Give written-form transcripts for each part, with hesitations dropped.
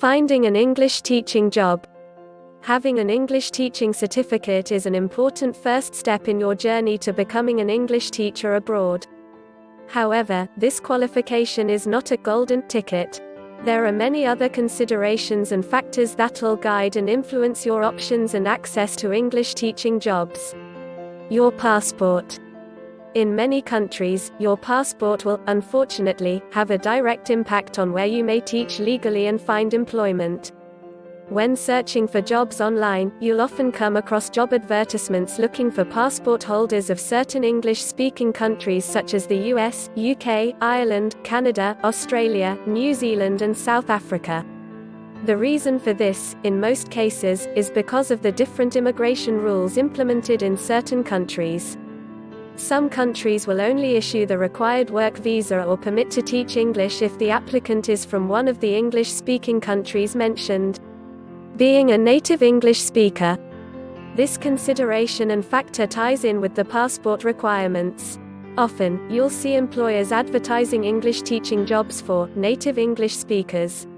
Finding an English teaching job. Having an English teaching certificate is an important first step in your journey to becoming an English teacher abroad. However, this qualification is not a golden ticket. There are many other considerations and factors that'll guide and influence your options and access to English teaching jobs. Your passport. In many countries, your passport will, unfortunately, have a direct impact on where you may teach legally and find employment. When searching for jobs online, you'll often come across job advertisements looking for passport holders of certain English-speaking countries such as the US, UK, Ireland, Canada, Australia, New Zealand and South Africa. The reason for this, in most cases, is because of the different immigration rules implemented in certain countries. Some countries will only issue the required work visa or permit to teach English if the applicant is from one of the English-speaking countries mentioned. Being a native English speaker. This consideration and factor ties in with the passport requirements. Often, you'll see employers advertising English teaching jobs for native English speakers.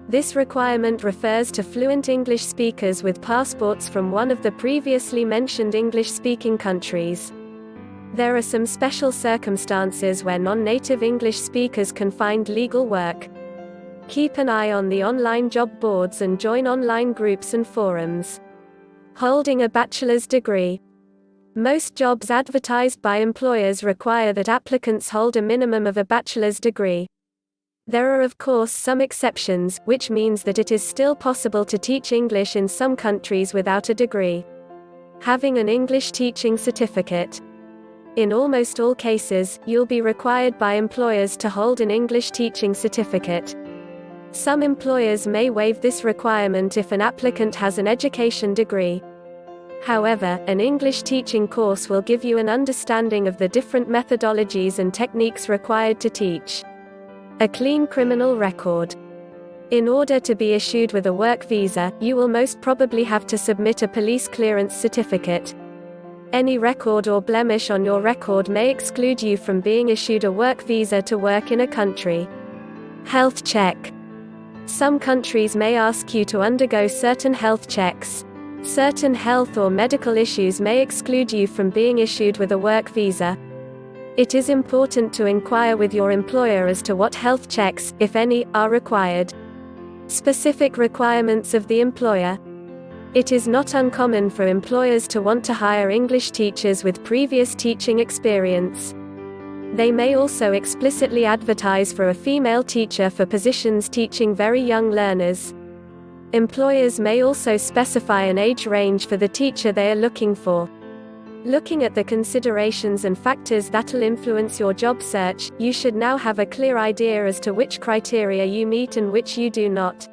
This requirement refers to fluent English speakers with passports from one of the previously mentioned English-speaking countries. There are some special circumstances where non-native English speakers can find legal work. Keep an eye on the online job boards and join online groups and forums. Holding a bachelor's degree. Most jobs advertised by employers require that applicants hold a minimum of a bachelor's degree. There are of course some exceptions, which means that it is still possible to teach English in some countries without a degree. Having an English teaching certificate. In almost all cases, you'll be required by employers to hold an English teaching certificate. Some employers may waive this requirement if an applicant has an education degree. However, an English teaching course will give you an understanding of the different methodologies and techniques required to teach. A clean criminal record. In order to be issued with a work visa, you will most probably have to submit a police clearance certificate. Any record or blemish on your record may exclude you from being issued a work visa to work in a country. Health check. Some countries may ask you to undergo certain health checks. Certain health or medical issues may exclude you from being issued with a work visa. It is important to inquire with your employer as to what health checks, if any, are required. Specific requirements of the employer. It is not uncommon for employers to want to hire English teachers with previous teaching experience. They may also explicitly advertise for a female teacher for positions teaching very young learners. Employers may also specify an age range for the teacher they are looking for. Looking at the considerations and factors that'll influence your job search, you should now have a clear idea as to which criteria you meet and which you do not.